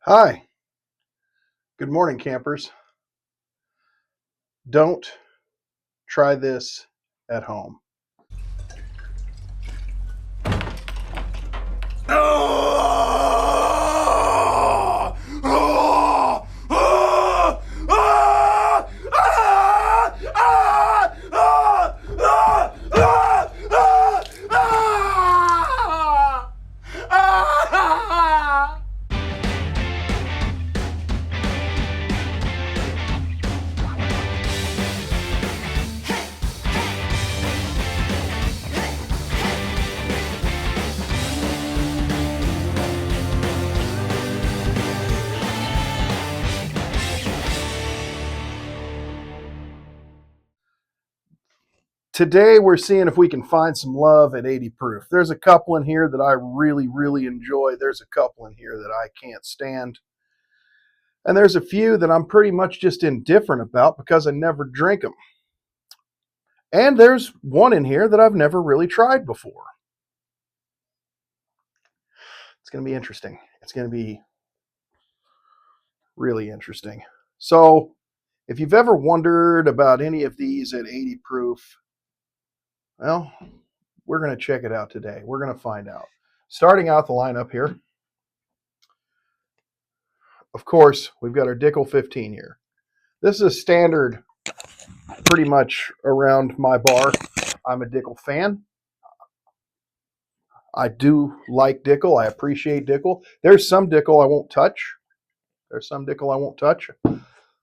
Hi, good morning, campers. Don't try this at home. Today, we're seeing if we can find some love at 80 proof. There's a couple in here that I really, really enjoy. There's a couple in here that I can't stand. And there's a few that I'm pretty much just indifferent about because I never drink them. And there's one in here that I've never really tried before. It's going to be interesting. It's going to be really interesting. So, if you've ever wondered about any of these at 80 proof, well, we're going to check it out today. We're going to find out. Starting out the lineup here, of course, we've got our Dickel 15 here. This is a standard pretty much around my bar. I'm a Dickel fan. I do like Dickel. I appreciate Dickel. There's some Dickel I won't touch.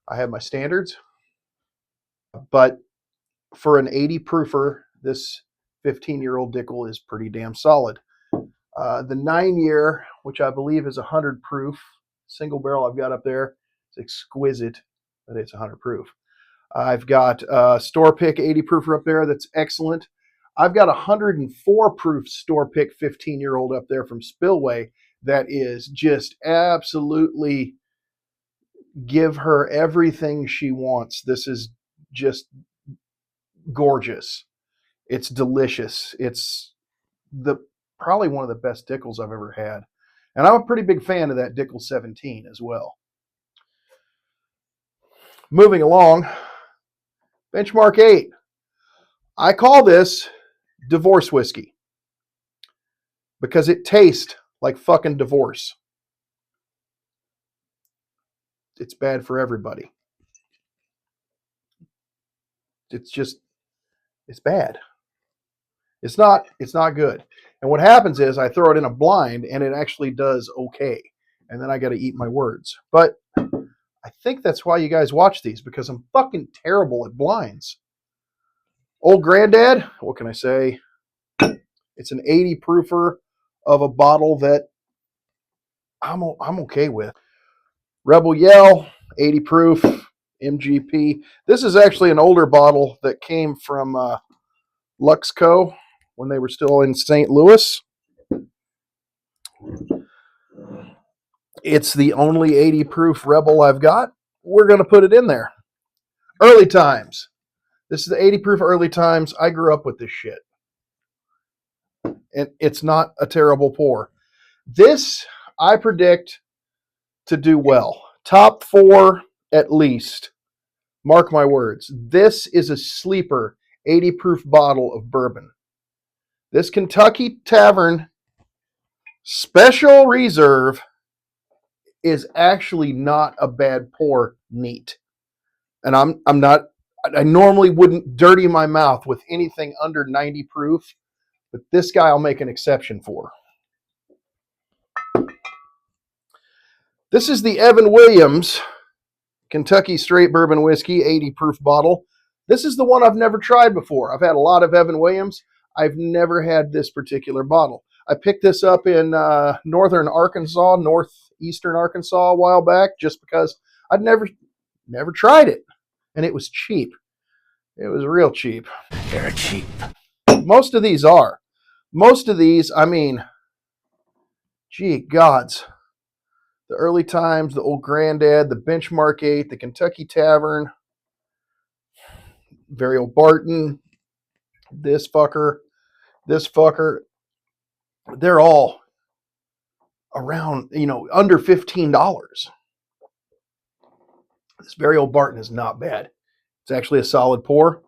I have my standards. But for an 80 proofer, this 15-year-old Dickel is pretty damn solid. The 9-year, which I believe is 100 proof, single barrel I've got up there, it's exquisite, but it's 100 proof. I've got store pick 80 proofer up there that's excellent. I've got a 104 proof store pick 15-year-old up there from Spillway that is just absolutely give her everything she wants. This is just gorgeous. It's delicious. It's the probably one of the best Dickels I've ever had. And I'm a pretty big fan of that Dickel 17 as well. Moving along, Benchmark 8. I call this divorce whiskey because it tastes like fucking divorce. It's bad for everybody. It's bad. It's not good. And what happens is I throw it in a blind and it actually does okay. And then I got to eat my words. But I think that's why you guys watch these, because I'm fucking terrible at blinds. Old Granddad, what can I say? It's an 80 proofer of a bottle that I'm okay with. Rebel Yell, 80 proof, MGP. This is actually an older bottle that came from Luxco when they were still in St. Louis. It's the only 80 proof Rebel I've got. We're going to put it in there. Early Times. This is the 80 proof Early Times. I grew up with this shit. And it's not a terrible pour. This, I predict to do well. Top 4 at least. Mark my words. This is a sleeper 80 proof bottle of bourbon. This Kentucky Tavern Special Reserve is actually not a bad pour neat. And I normally wouldn't dirty my mouth with anything under 90 proof, but this guy I'll make an exception for. This is the Evan Williams Kentucky Straight Bourbon Whiskey 80 proof bottle. This is the one I've never tried before. I've had a lot of Evan Williams. I've never had this particular bottle. I picked this up in northeastern Arkansas a while back just because I'd never tried it. And it was cheap. It was real cheap. They're cheap. Most of these are. Most of these, I mean, gee gods. The Early Times, the Old Granddad, the Benchmark 8, the Kentucky Tavern, Very Old Barton, this fucker, they're all around, under $15. This very old Barton is not bad. It's actually a solid pour.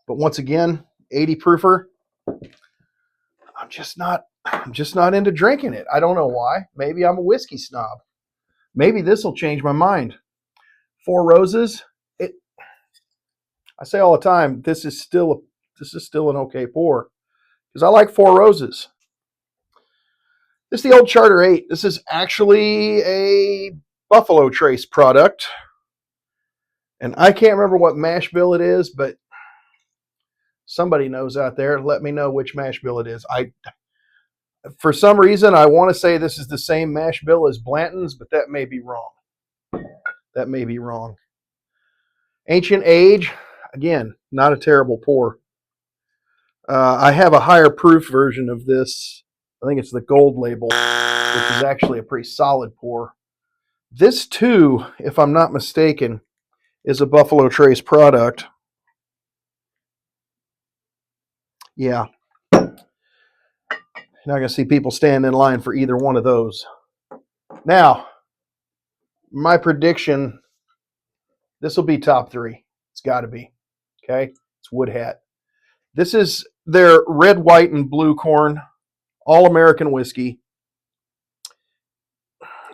But once again, 80 proofer. I'm just not into drinking it. I don't know why. Maybe I'm a whiskey snob. Maybe this will change my mind. Four Roses. It. I say all the time, this is still an okay pour because I like Four Roses. This is the old Charter 8. This is actually a Buffalo Trace product. And I can't remember what mash bill it is, but somebody knows out there. Let me know which mash bill it is. For some reason, I want to say this is the same mash bill as Blanton's, but that may be wrong. That may be wrong. Ancient Age, again, not a terrible pour. I have a higher proof version of this. I think it's the gold label, which is actually a pretty solid pour. This too, if I'm not mistaken, is a Buffalo Trace product. Yeah. You're not going to see people stand in line for either one of those. Now, my prediction, this will be top three. It's got to be. Okay? It's Wood Hat. This is their red, white, and blue corn all-American whiskey.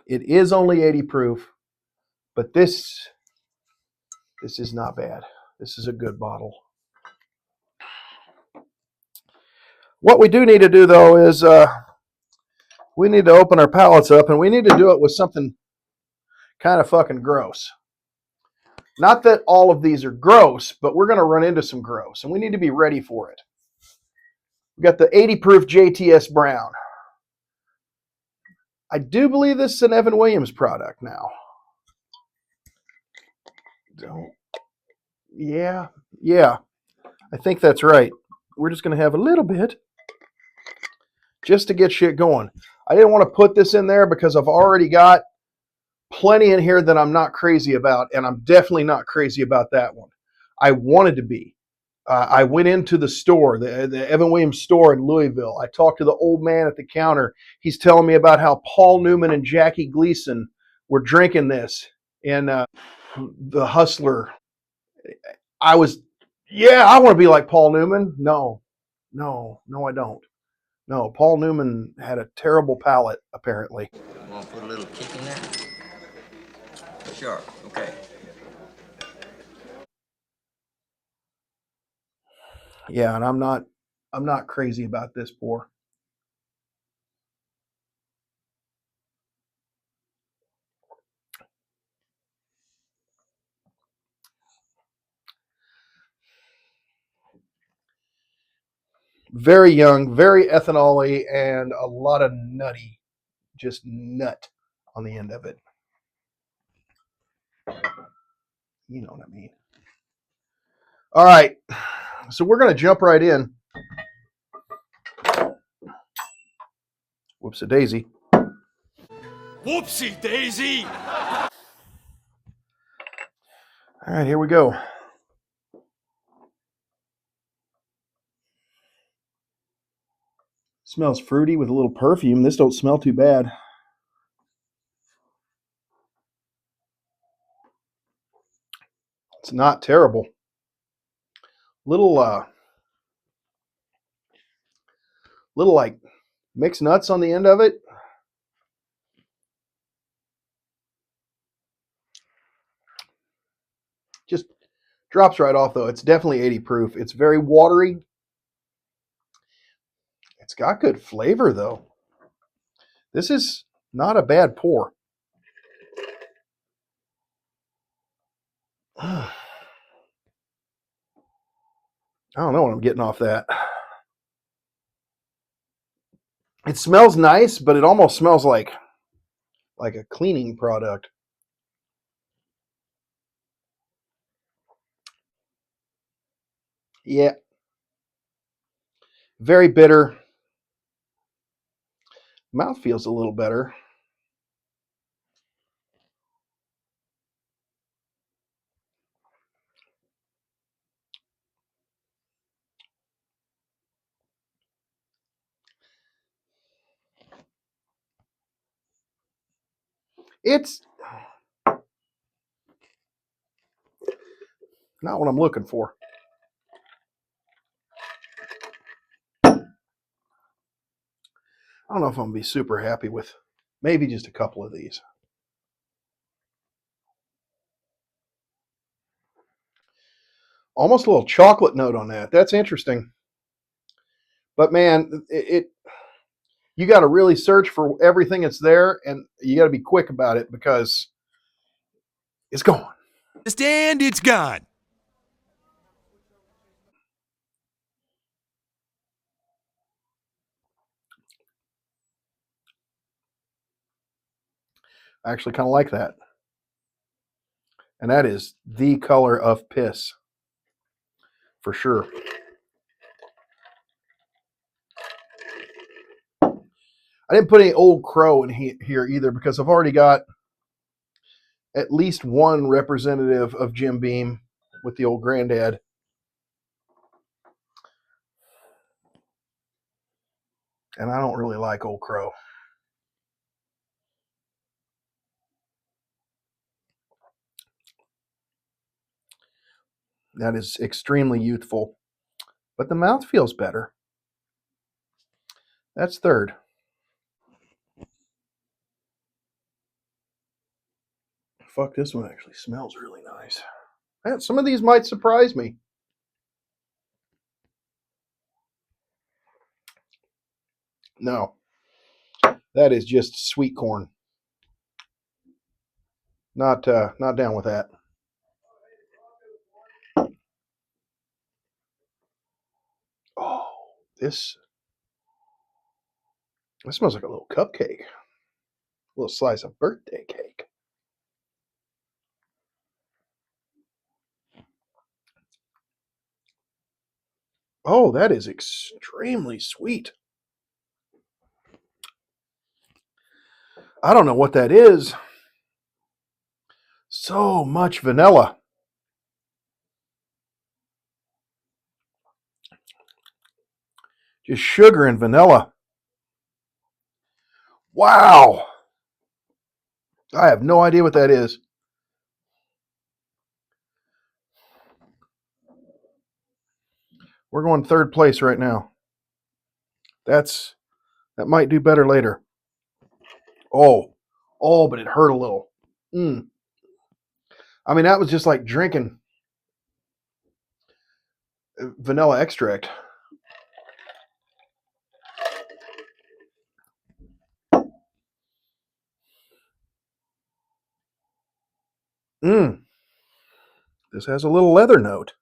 It is only 80 proof, but this is not bad. This is a good bottle. What we do need to do, though, is we need to open our palates up, and we need to do it with something kind of fucking gross. Not that all of these are gross, but we're going to run into some gross, and we need to be ready for it. We got the 80 proof JTS Brown. I do believe this is an Evan Williams product now. Yeah. I think that's right. We're just going to have a little bit just to get shit going. I didn't want to put this in there because I've already got plenty in here that I'm not crazy about, and I'm definitely not crazy about that one. I wanted to be. I went into the store, the Evan Williams store in Louisville. I talked to the old man at the counter. He's telling me about how Paul Newman and Jackie Gleason were drinking this in The Hustler. I want to be like Paul Newman. No, I don't. No, Paul Newman had a terrible palate, apparently. Want to put a little kick in there? Sure, okay. Yeah, and I'm not crazy about this pour. Very young, very ethanol-y, and a lot of nutty, just nut on the end of it. You know what I mean. All right, so we're going to jump right in. Whoops a daisy. Whoopsie daisy! All right, here we go. Smells fruity with a little perfume. This don't smell too bad. It's not terrible. Little like mixed nuts on the end of it. Just drops right off though. It's definitely 80 proof. It's very watery. It's got good flavor though. This is not a bad pour. I don't know what I'm getting off that. It smells nice, but it almost smells like a cleaning product. Yeah. Very bitter. Mouth feels a little better. It's not what I'm looking for. I don't know if I'm going to be super happy with maybe just a couple of these. Almost a little chocolate note on that. That's interesting. But man, you got to really search for everything that's there, and you got to be quick about it because it's gone. And it's gone. I actually kind of like that. And that is the color of piss for sure. I didn't put any Old Crow in here either because I've already got at least one representative of Jim Beam with the old granddad. And I don't really like Old Crow. That is extremely youthful. But the mouth feels better. That's third. Fuck, this one actually smells really nice. Man, some of these might surprise me. No, that is just sweet corn. Not down with that. Oh, this smells like a little cupcake, a little slice of birthday cake. Oh, that is extremely sweet. I don't know what that is. So much vanilla. Just sugar and vanilla. Wow. I have no idea what that is. We're going third place right now. That might do better later. Oh, but it hurt a little. I mean, that was just like drinking vanilla extract. This has a little leather note.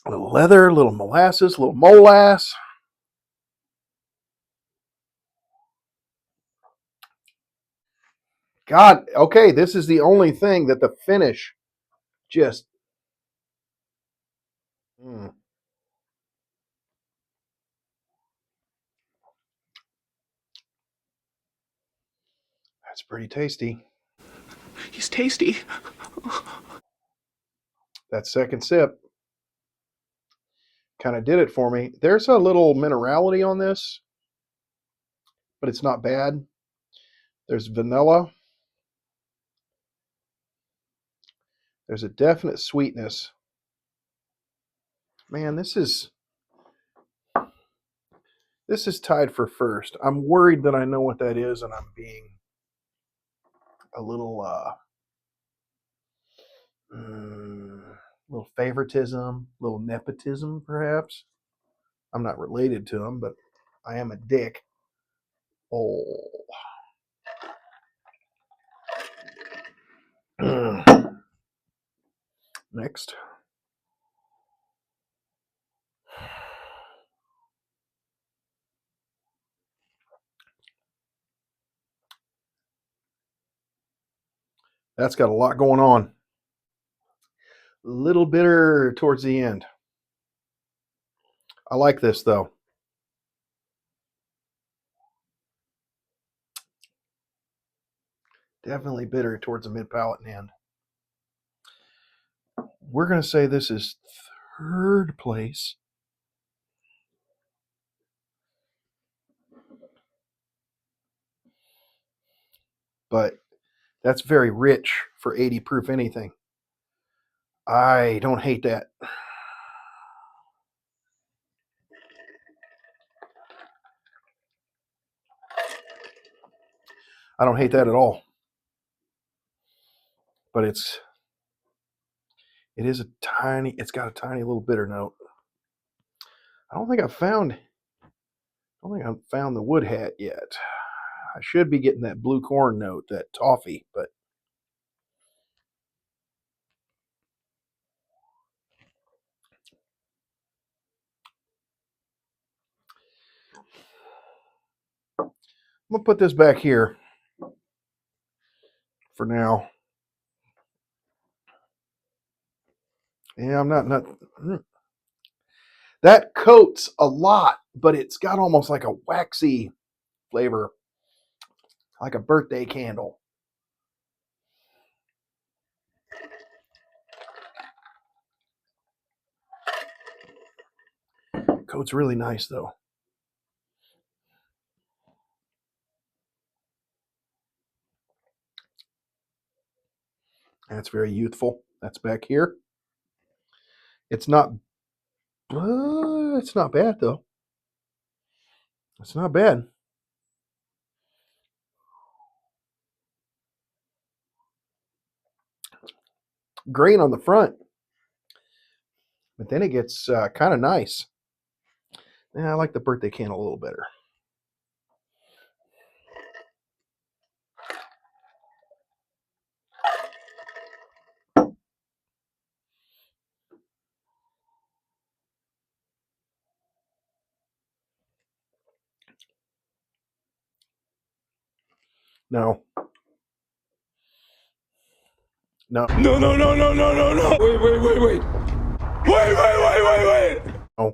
A little leather, a little molasses, a little molasse. God, okay, this is the only thing that the finish just. That's pretty tasty. He's tasty. That second sip kind of did it for me. There's a little minerality on this, but it's not bad. There's vanilla. There's a definite sweetness. Man, this is tied for first. I'm worried that I know what that is, and I'm being a little favoritism, little nepotism, perhaps. I'm not related to him, but I am a dick. Oh. Next. That's got a lot going on. A little bitter towards the end. I like this though. Definitely bitter towards the mid palate and end. We're going to say this is third place. but that's very rich for 80 proof anything. I don't hate that. I don't hate that at all. But it's got a tiny little bitter note. I don't think I've found the wood hat yet. I should be getting that blue corn note, that toffee, but I'm gonna put this back here for now. Yeah, I'm not. That coats a lot, but it's got almost like a waxy flavor, like a birthday candle. Coat's really nice though. That's very youthful. That's back here. It's not bad though. It's not bad. Grain on the front, but then it gets kind of nice. Yeah, I like the birthday candle a little better. No. No. No, no, no, no, no, no, no. Wait, wait, wait, wait. Wait, wait, wait, wait, wait. No.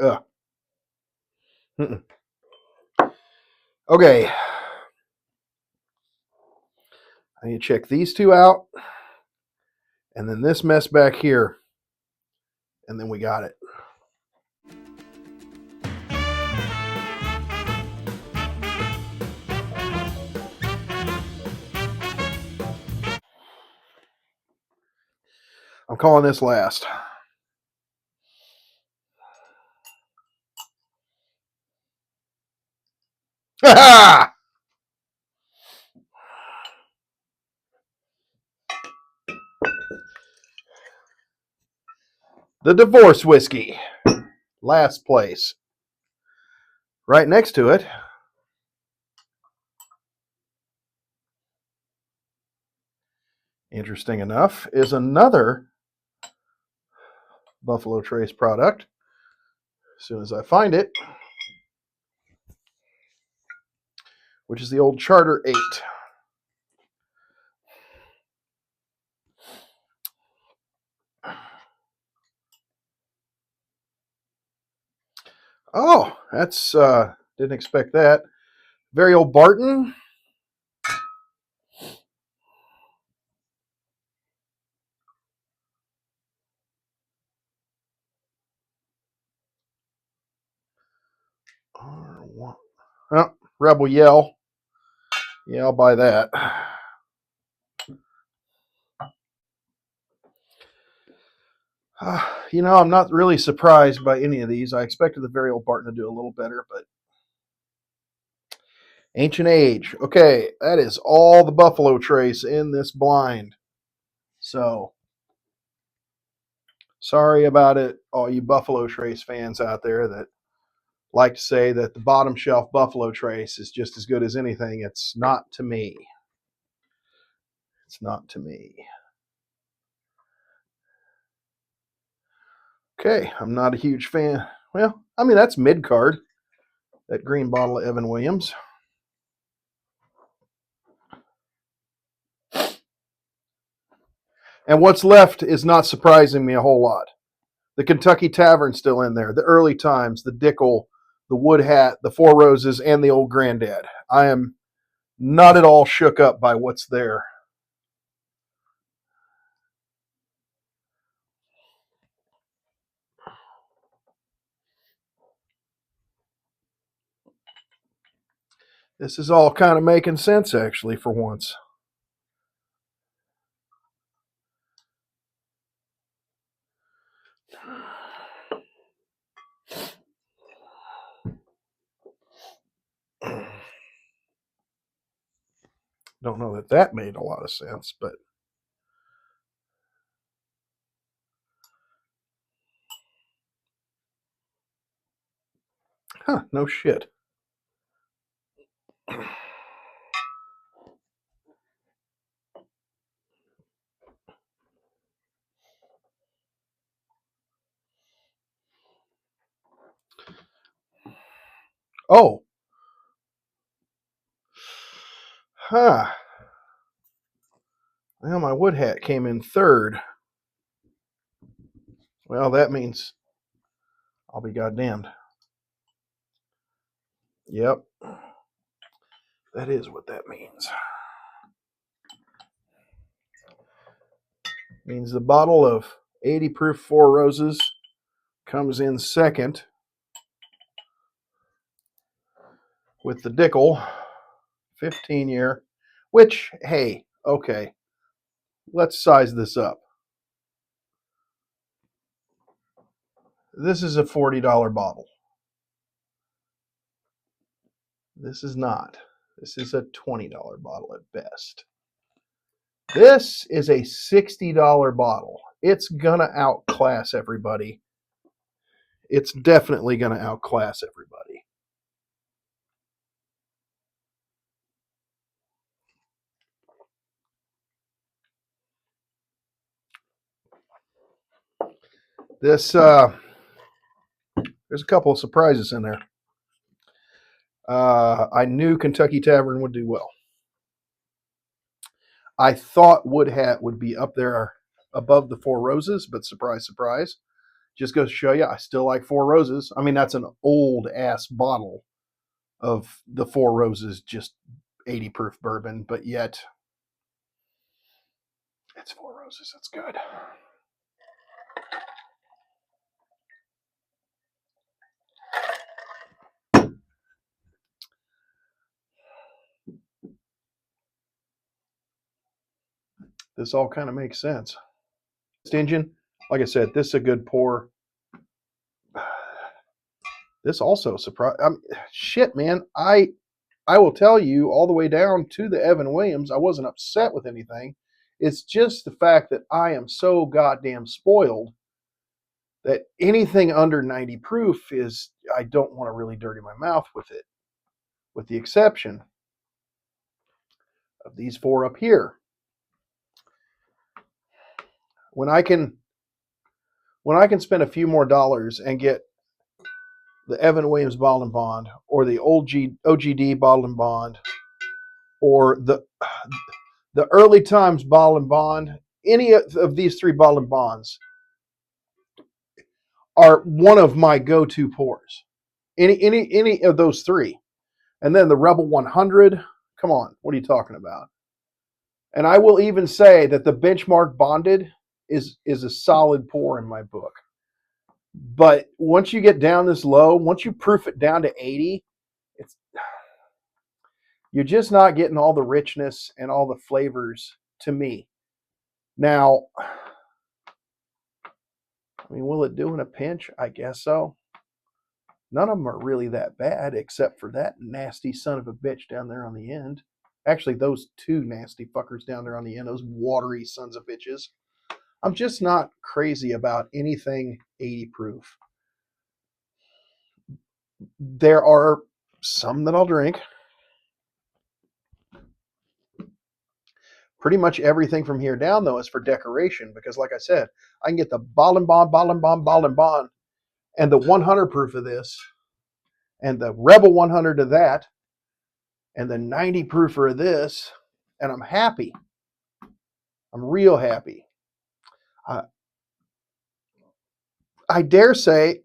Ugh. Mm-mm. Okay. I need to check these two out. And then this mess back here. And then we got it. I'm calling this last. Ha The divorce whiskey. Last place. Right next to it, interesting enough, is another Buffalo Trace product. As soon as I find it, which is the old Charter 8. Oh, that's didn't expect that. Very old Barton. Oh, Rebel Yell. Yeah, I'll buy that. I'm not really surprised by any of these. I expected the very old Barton to do a little better, but Ancient Age. Okay, that is all the Buffalo Trace in this blind. So, sorry about it, all you Buffalo Trace fans out there that like to say that the bottom shelf Buffalo Trace is just as good as anything. It's not to me. It's not to me. Okay, I'm not a huge fan. Well, I mean, that's mid-card, that green bottle of Evan Williams. And what's left is not surprising me a whole lot. The Kentucky Tavern's still in there, the early times, the Dickel, the Wood Hat, the Four Roses, and the Old Granddad. I am not at all shook up by what's there. This is all kind of making sense, actually, for once. Don't know that that made a lot of sense, but no shit. Oh, huh. Well, my wood hat came in third. Well, that means I'll be goddamned. Yep. That is what that means. Means the bottle of 80 proof Four Roses comes in second with the Dickel 15 year, which, hey, okay, let's size this up. This is a $40 bottle. This is not. This is a $20 bottle at best. This is a $60 bottle. It's going to outclass everybody. It's definitely going to outclass everybody. This, there's a couple of surprises in there. I knew Kentucky Tavern would do well. I thought Wood Hat would be up there above the Four Roses, but surprise, surprise. Just goes to show you, I still like Four Roses. I mean, that's an old ass bottle of the Four Roses, just 80 proof bourbon, but yet it's Four Roses. It's good. This all kind of makes sense. Engine, like I said, this is a good pour. This also surprised. Shit, man. I will tell you all the way down to the Evan Williams, I wasn't upset with anything. It's just the fact that I am so goddamn spoiled that anything under 90 proof is, I don't want to really dirty my mouth with it, with the exception of these four up here. When I can spend a few more dollars and get the Evan Williams Bottle and Bond or the OGD Bottle and Bond or the early times Bottle and Bond, any of these three Bottle and Bonds are one of my go-to pours. Any of those three. And then the Rebel 100, come on, what are you talking about? And I will even say that the Benchmark Bonded is a solid pour in my book. But once you get down this low, once you proof it down to 80, you're just not getting all the richness and all the flavors to me. Now, I mean, will it do in a pinch? I guess so. None of them are really that bad, except for that nasty son of a bitch down there on the end. Actually, those two nasty fuckers down there on the end, those watery sons of bitches. I'm just not crazy about anything 80 proof. There are some that I'll drink. Pretty much everything from here down, though, is for decoration because, like I said, I can get the Bottle and Bond, and the 100 proof of this, and the Rebel 100 of that, and the 90 proofer of this, and I'm happy. I'm real happy. I dare say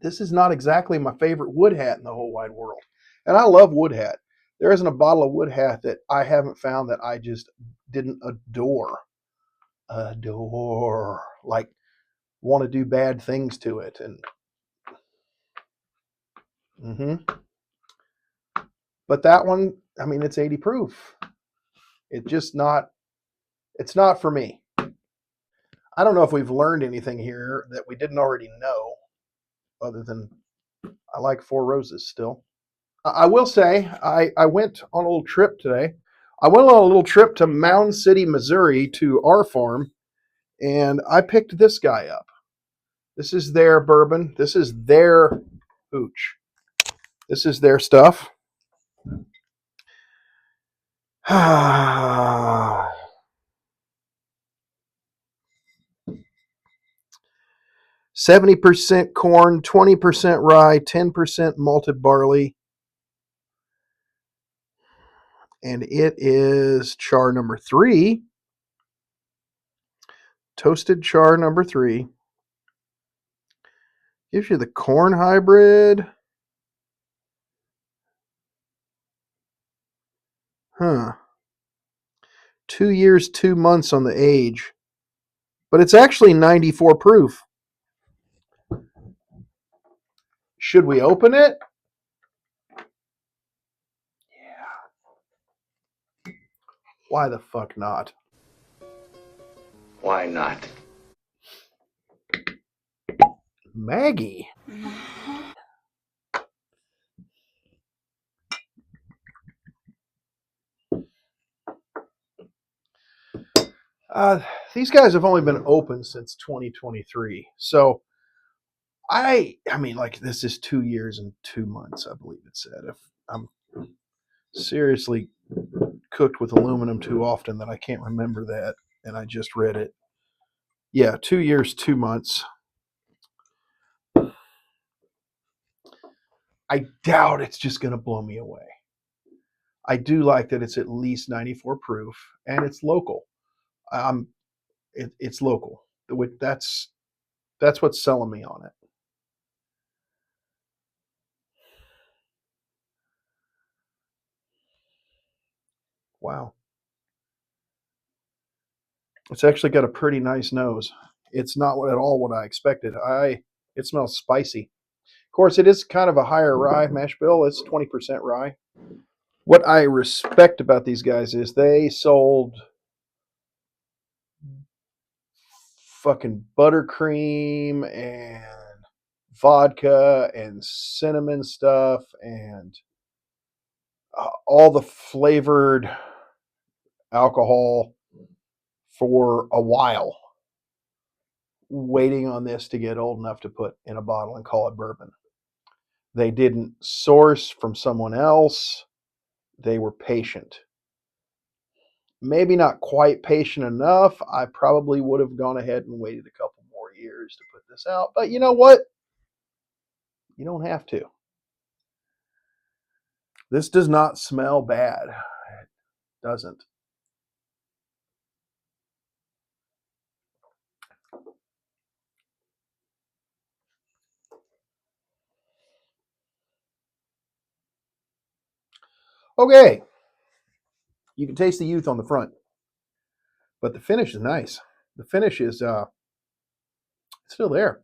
this is not exactly my favorite wood hat in the whole wide world. And I love wood hat. There isn't a bottle of wood hat that I haven't found that I just didn't adore. Adore. Like, want to do bad things to it. And But that one, I mean, it's 80 proof. It's not for me. I don't know if we've learned anything here that we didn't already know, other than I like Four Roses still. I will say, I went on a little trip today. I went on a little trip to Mound City, Missouri, to our farm, and I picked this guy up. This is their bourbon. This is their hooch. This is their stuff. 70% corn, 20% rye, 10% malted barley. And it is char number 3. Toasted char number 3. Gives you the corn hybrid. Huh. 2 years, 2 months on the age. But it's actually 94 proof. Should we open it? Yeah. Why the fuck not? Why not? Maggie. These guys have only been open since 2023. So I mean, like, this is 2 years and 2 months, I believe it said. If I'm seriously cooked with aluminum too often that I can't remember that, and I just read it. Yeah, 2 years, 2 months. I doubt it's just going to blow me away. I do like that it's at least 94 proof, and it's local. It's local. That's what's selling me on it. Wow. It's actually got a pretty nice nose. It's not at all what I expected. It smells spicy. Of course, it is kind of a higher rye mash bill. It's 20% rye. What I respect about these guys is they sold fucking buttercream and vodka and cinnamon stuff and all the flavored alcohol for a while, waiting on this to get old enough to put in a bottle and call it bourbon. They didn't source from someone else. They were patient. Maybe not quite patient enough. I probably would have gone ahead and waited a couple more years to put this out. But you know what? You don't have to. This does not smell bad. It doesn't. Okay. You can taste the youth on the front, but the finish is nice. The finish is still there.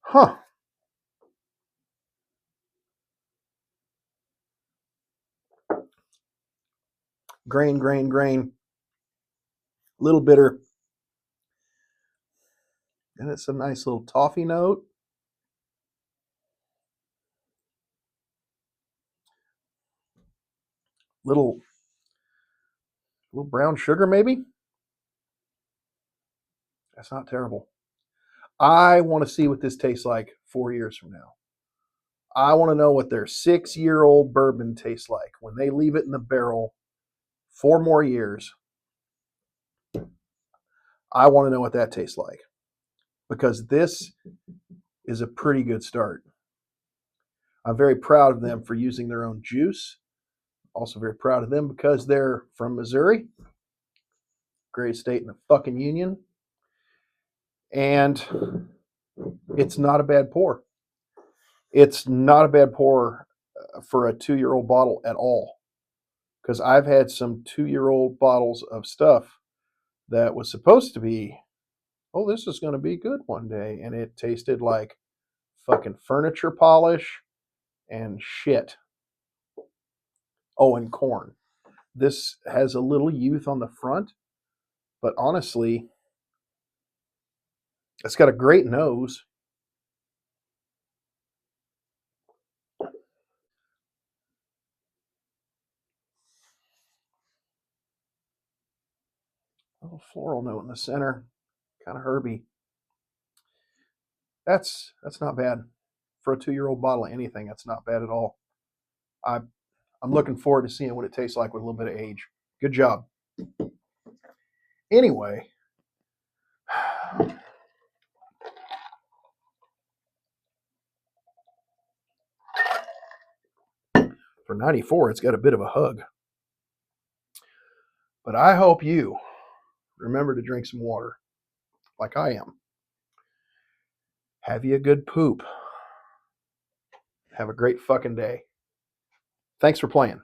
Huh. Grain. Little bitter. And it's a nice little toffee note. Little brown sugar, maybe? That's not terrible. I want to see what this tastes like 4 years from now. I want to know what their 6-year-old bourbon tastes like when they leave it in the barrel 4 more years. I want to know what that tastes like, because this is a pretty good start. I'm very proud of them for using their own juice. Also very proud of them because they're from Missouri, greatest state in the fucking union. And it's not a bad pour. It's not a bad pour for a 2-year-old bottle at all. Because I've had some 2-year-old bottles of stuff that was supposed to be, oh, this is going to be good one day. And it tasted like fucking furniture polish and shit. Oh, and corn. This has a little youth on the front, but honestly, it's got a great nose. A little floral note in the center, kind of herby. That's not bad for a 2-year-old bottle of anything. That's not bad at all. I I'm looking forward to seeing what it tastes like with a little bit of age. Good job. Anyway, for 94, it's got a bit of a hug. But I hope you remember to drink some water like I am. Have you a good poop. Have a great fucking day. Thanks for playing.